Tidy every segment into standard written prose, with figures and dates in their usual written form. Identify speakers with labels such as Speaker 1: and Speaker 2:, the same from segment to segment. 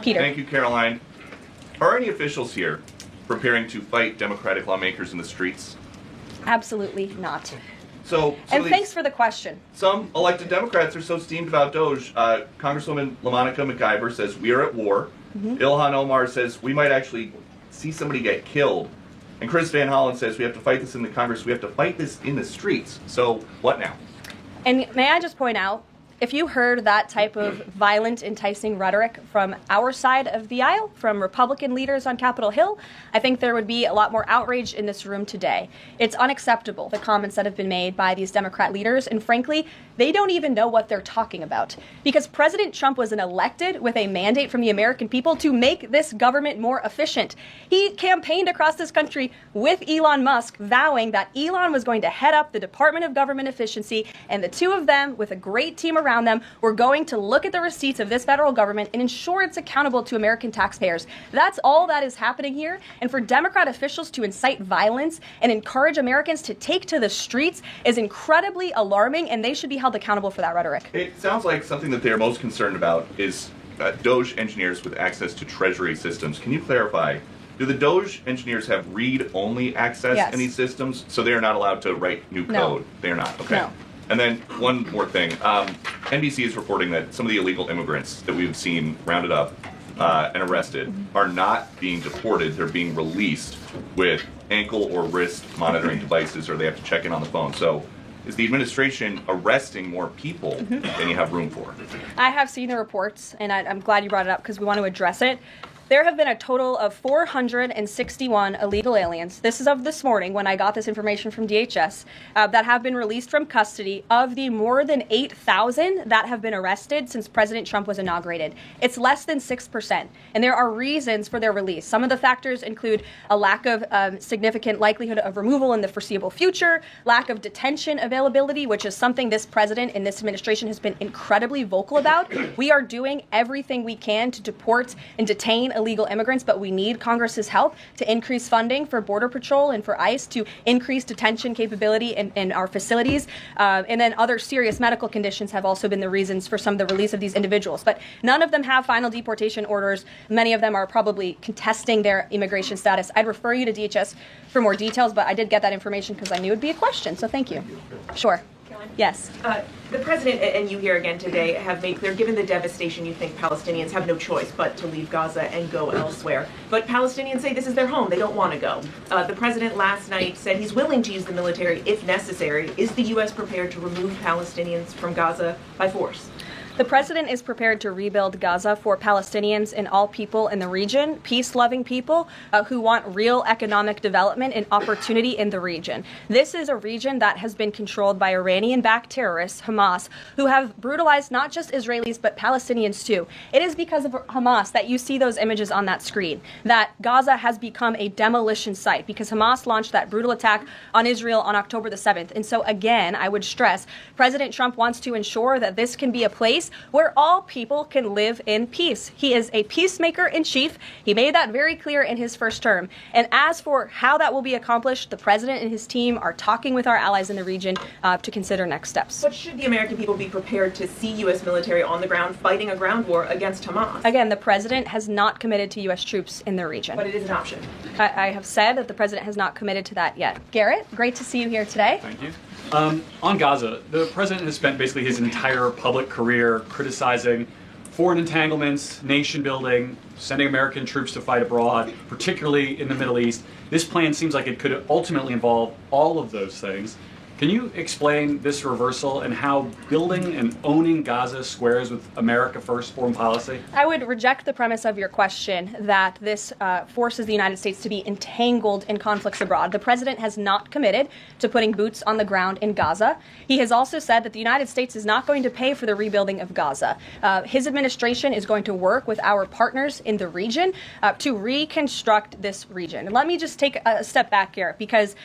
Speaker 1: Peter.
Speaker 2: Thank you, Caroline. Are any officials here preparing to fight Democratic lawmakers in the streets?
Speaker 1: Absolutely not.
Speaker 2: So,
Speaker 1: and thanks for the question.
Speaker 2: Some elected Democrats are so steamed about Doge. Congresswoman LaMonica McIver says we are at war. Ilhan Omar says we might actually see somebody get killed. And Chris Van Hollen says we have to fight this in the Congress. We have to fight this in the streets. So what now?
Speaker 1: And may I just point out, if you heard that type of violent, enticing rhetoric from our side of the aisle, from Republican leaders on Capitol Hill, I think there would be a lot more outrage in this room today. It's unacceptable, the comments that have been made by these Democrat leaders, and frankly, they don't even know what they're talking about. Because President Trump was elected with a mandate from the American people to make this government more efficient. He campaigned across this country with Elon Musk, vowing that Elon was going to head up the Department of Government Efficiency, and the two of them, with a great team around them, were going to look at the receipts of this federal government and ensure it's accountable to American taxpayers. That's all that is happening here. And for Democrat officials to incite violence and encourage Americans to take to the streets is incredibly alarming, and they should be held accountable for that rhetoric.
Speaker 2: It sounds like something that they're most concerned about is Doge engineers with access to Treasury systems. Can you clarify? Do the Doge engineers have read-only access in these systems, so they are not allowed to write new code?
Speaker 1: No.
Speaker 2: They are not. Okay.
Speaker 1: No.
Speaker 2: And then one more thing. NBC is reporting that some of the illegal immigrants that we've seen rounded up and arrested are not being deported. They're being released with ankle or wrist monitoring devices, or they have to check in on the phone. So is the administration arresting more people than you have room for?
Speaker 1: I have seen the reports, and I'm glad you brought it up because we want to address it. There have been a total of 461 illegal aliens. This is of this morning when I got this information from DHS that have been released from custody of the more than 8,000 that have been arrested since President Trump was inaugurated. It's less than 6%. And there are reasons for their release. Some of the factors include a lack of significant likelihood of removal in the foreseeable future, lack of detention availability, which is something this president and this administration has been incredibly vocal about. We are doing everything we can to deport and detain illegal immigrants, but we need Congress's help to increase funding for Border Patrol and for ICE to increase detention capability in our facilities. And then other serious medical conditions have also been the reasons for some of the release of these individuals. But none of them have final deportation orders. Many of them are probably contesting their immigration status. I'd refer you to DHS for more details, but I did get that information because I knew it would be a question. So thank you. Sure. Yes.
Speaker 3: The president and you here again today have made clear, given the devastation, you think Palestinians have no choice but to leave Gaza and go elsewhere. But Palestinians say this is their home. They don't want to go. The president last night said he's willing to use the military if necessary. Is the U.S. prepared to remove Palestinians from Gaza by force?
Speaker 1: The president is prepared to rebuild Gaza for Palestinians and all people in the region, peace-loving people who want real economic development and opportunity in the region. This is a region that has been controlled by Iranian-backed terrorists, Hamas, who have brutalized not just Israelis but Palestinians too. It is because of Hamas that you see those images on that screen, that Gaza has become a demolition site because Hamas launched that brutal attack on Israel on October the 7th. And so again, I would stress, President Trump wants to ensure that this can be a place where all people can live in peace. He is a peacemaker in chief. He made that very clear in his first term. And as for how that will be accomplished, the president and his team are talking with our allies in the region to consider next steps.
Speaker 3: But should the American people be prepared to see U.S. military on the ground fighting a ground war against Hamas?
Speaker 1: Again, the president has not committed to U.S. troops in the region.
Speaker 3: But it is an option.
Speaker 1: I have said that the president has not committed to that yet. Garrett, great to see you here today.
Speaker 4: Thank you. On Gaza, the president has spent basically his entire public career criticizing foreign entanglements, nation building, sending American troops to fight abroad, particularly in the Middle East. This plan seems like it could ultimately involve all of those things. Can you explain this reversal and how building and owning Gaza squares with America First foreign policy?
Speaker 1: I would reject the premise of your question that this forces the United States to be entangled in conflicts abroad. The president has not committed to putting boots on the ground in Gaza. He has also said that the United States is not going to pay for the rebuilding of Gaza. His administration is going to work with our partners in the region to reconstruct this region. And let me just take a step back here, because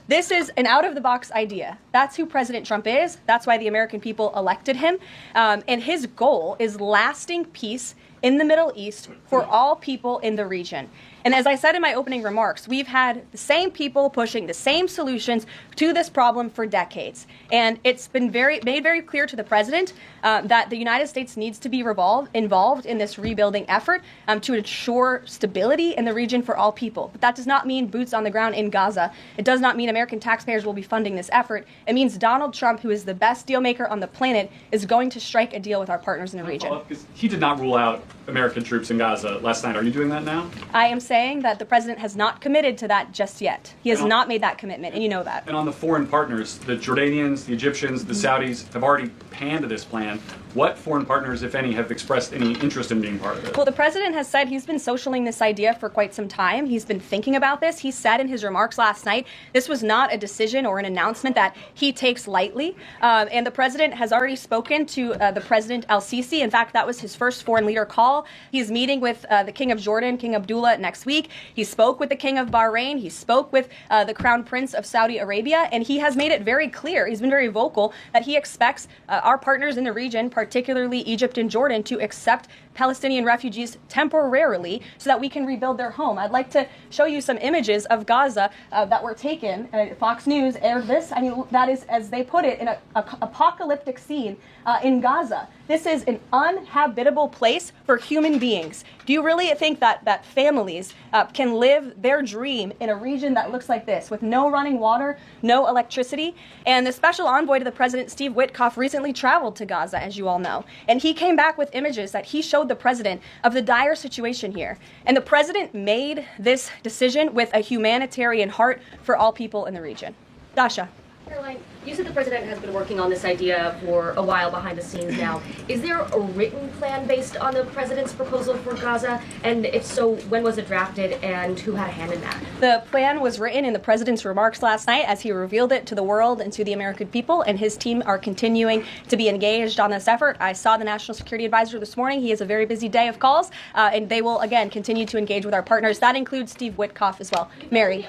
Speaker 1: this is an out-of-the-box idea. That's who President Trump is. That's why the American people elected him. And his goal is lasting peace in the Middle East for all people in the region. And as I said in my opening remarks, we've had the same people pushing the same solutions to this problem for decades. And it's been made very clear to the president that the United States needs to be involved in this rebuilding effort to ensure stability in the region for all people. But that does not mean boots on the ground in Gaza. It does not mean American taxpayers will be funding this effort. It means Donald Trump, who is the best deal maker on the planet, is going to strike a deal with our partners in the region.
Speaker 4: He did not rule out American troops in Gaza last night. Are you doing that now?
Speaker 1: I am saying that the president has not committed to that just yet. He has not made that commitment, and you know that.
Speaker 4: And on the foreign partners, the Jordanians, the Egyptians, the Saudis have already panned to this plan. What foreign partners, if any, have expressed any interest in being part of it?
Speaker 1: Well, the president has said he's been socialing this idea for quite some time. He's been thinking about this. He said in his remarks last night, this was not a decision or an announcement that he takes lightly. And the president has already spoken to the President al-Sisi. In fact, that was his first foreign leader call. He's meeting with the King of Jordan, King Abdullah, next week. He spoke with the King of Bahrain. He spoke with the Crown Prince of Saudi Arabia. And he has made it very clear, he's been very vocal, that he expects our partners in the region, particularly Egypt and Jordan, to accept Palestinian refugees temporarily so that we can rebuild their home. I'd like to show you some images of Gaza that were taken. Fox News aired this. I mean, that is, as they put it, in an apocalyptic scene in Gaza. This is an uninhabitable place for human beings. Do you really think that families can live their dream in a region that looks like this, with no running water, no electricity? And the special envoy to the president, Steve Witkoff, recently traveled to Gaza, as you all know. And he came back with images that he showed the president of the dire situation here. And the president made this decision with a humanitarian heart for all people in the region. Dasha.
Speaker 5: Karoline, you said the president has been working on this idea for a while behind the scenes now. Is there a written plan based on the president's proposal for Gaza? And if so, when was it drafted and who had a hand in that?
Speaker 1: The plan was written in the president's remarks last night as he revealed it to the world and to the American people, and his team are continuing to be engaged on this effort. I saw the National Security Advisor this morning. He has a very busy day of calls, and they will, again, continue to engage with our partners. That includes Steve Witkoff as well. Mary.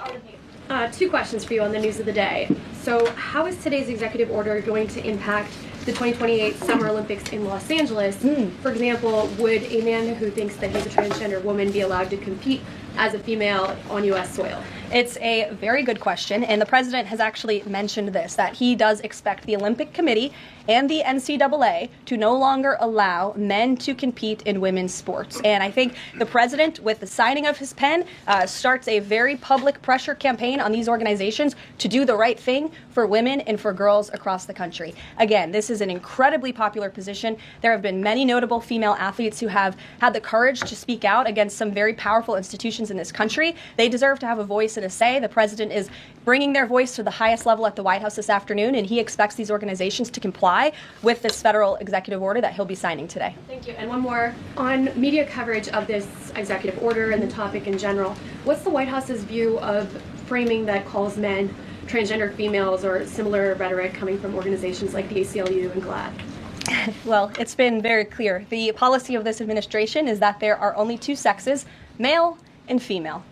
Speaker 6: Two questions for you on the news of the day. So how is today's executive order going to impact the 2028 Summer Olympics in Los Angeles? For example, would a man who thinks that he's a transgender woman be allowed to compete as a female on U.S. soil?
Speaker 1: It's a very good question, and the president has actually mentioned this, that he does expect the Olympic Committee and the NCAA to no longer allow men to compete in women's sports. And I think the president, with the signing of his pen, starts a very public pressure campaign on these organizations to do the right thing for women and for girls across the country. Again, this is an incredibly popular position. There have been many notable female athletes who have had the courage to speak out against some very powerful institutions in this country. They deserve to have a voice and a say. The president is bringing their voice to the highest level at the White House this afternoon, and he expects these organizations to comply with this federal executive order that he'll be signing today.
Speaker 6: Thank you. And one more. On media coverage of this executive order and the topic in general, what's the White House's view of framing that calls men transgender females or similar rhetoric coming from organizations like the ACLU and GLAAD?
Speaker 1: Well, it's been very clear. The policy of this administration is that there are only two sexes, male and female.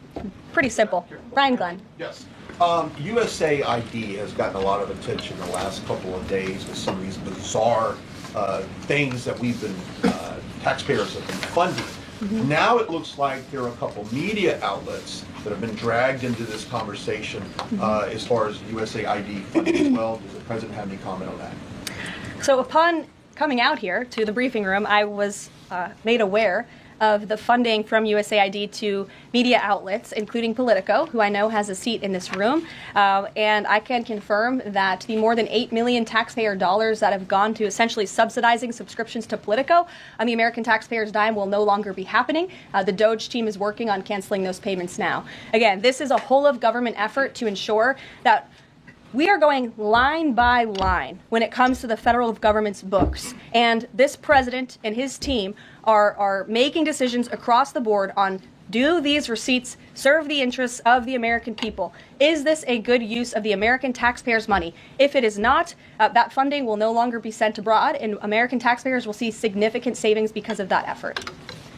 Speaker 1: Pretty simple. Brian Glenn.
Speaker 7: Yes. USAID has gotten a lot of attention the last couple of days with some of these bizarre things that we've been, taxpayers have been funding. Now it looks like there are a couple media outlets that have been dragged into this conversation as far as USAID funding as well. Does the president have any comment on that?
Speaker 1: So upon coming out here to the briefing room, I was made aware of the funding from USAID to media outlets, including Politico, who I know has a seat in this room. And I can confirm that the more than $8 million taxpayer dollars that have gone to essentially subsidizing subscriptions to Politico on the American taxpayers' dime will no longer be happening. The DOJ team is working on canceling those payments now. Again, this is a whole of government effort to ensure that we are going line by line when it comes to the federal government's books. And this president and his team are making decisions across the board on, do these receipts serve the interests of the American people? Is this a good use of the American taxpayers' money? If it is not, that funding will no longer be sent abroad, and American taxpayers will see significant savings because of that effort.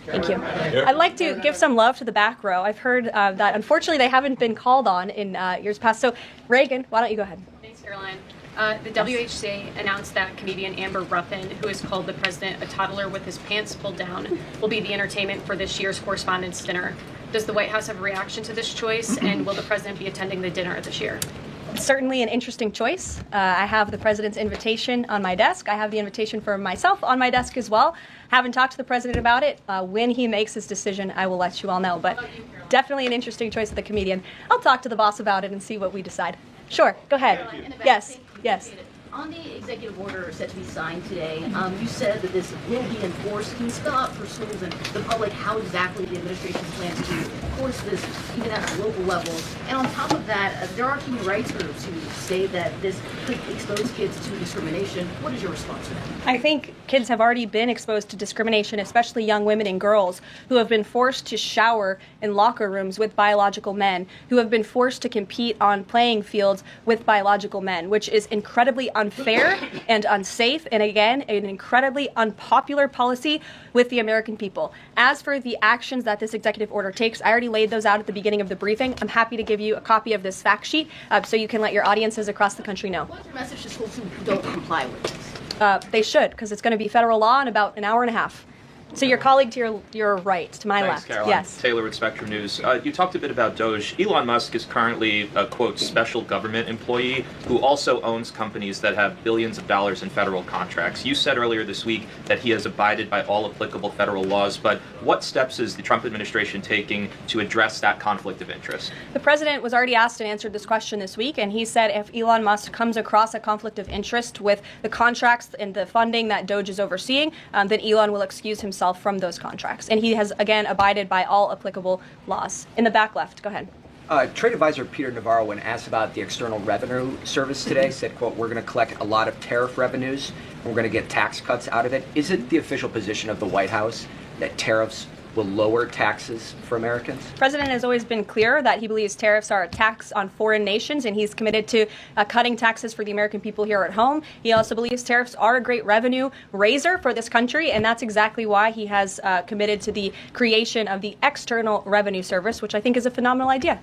Speaker 1: Thank you. I'd like to give some love to the back row. I've heard that unfortunately they haven't been called on in years past. So Reagan, why don't you go ahead?
Speaker 8: Thanks, Caroline. The WHC announced that comedian Amber Ruffin, who has called the president a toddler with his pants pulled down, will be the entertainment for this year's Correspondents' Dinner. Does the White House have a reaction to this choice, and will the president be attending the dinner this year?
Speaker 1: Certainly an interesting choice. I have the president's invitation on my desk. I have the invitation for myself on my desk as well. Haven't talked to the president about it. When he makes his decision, I will let you all know. But definitely an interesting choice of the comedian. I'll talk to the boss about it and see what we decide. Sure, go ahead. Yes, yes.
Speaker 9: On the executive order set to be signed today, you said that this will be enforced. Can you spell out for schools and the public how exactly the administration plans to enforce this, even at the local level? And on top of that, there are human rights groups who say that this could expose kids to discrimination. What is your response to that?
Speaker 1: I think kids have already been exposed to discrimination, especially young women and girls who have been forced to shower in locker rooms with biological men, who have been forced to compete on playing fields with biological men, which is incredibly unfair and unsafe, and again, an incredibly unpopular policy with the American people. As for the actions that this executive order takes, I already laid those out at the beginning of the briefing. I'm happy to give you a copy of this fact sheet so you can let your audiences across the country know.
Speaker 9: What's your message to schools who don't comply with this?
Speaker 1: They should, because it's going to be federal law in about an hour and a half. So your colleague to your right, to my
Speaker 10: Thanks,
Speaker 1: left.
Speaker 10: Caroline.
Speaker 1: Yes.
Speaker 10: Taylor with Spectrum News. You talked a bit about Doge. Elon Musk is currently a, quote, special government employee who also owns companies that have billions of dollars in federal contracts. You said earlier this week that he has abided by all applicable federal laws, but what steps is the Trump administration taking to address that conflict of interest?
Speaker 1: The president was already asked and answered this question this week, and he said if Elon Musk comes across a conflict of interest with the contracts and the funding that Doge is overseeing, then Elon will excuse himself from those contracts. And he has, again, abided by all applicable laws. In the back left, go ahead.
Speaker 11: Trade advisor Peter Navarro, when asked about the External Revenue Service today, said, quote, we're going to collect a lot of tariff revenues, and we're going to get tax cuts out of it. Is it the official position of the White House that tariffs will lower taxes for Americans?
Speaker 1: The president has always been clear that he believes tariffs are a tax on foreign nations, and he's committed to cutting taxes for the American people here at home. He also believes tariffs are a great revenue raiser for this country, and that's exactly why he has committed to the creation of the External Revenue Service, which I think is a phenomenal idea.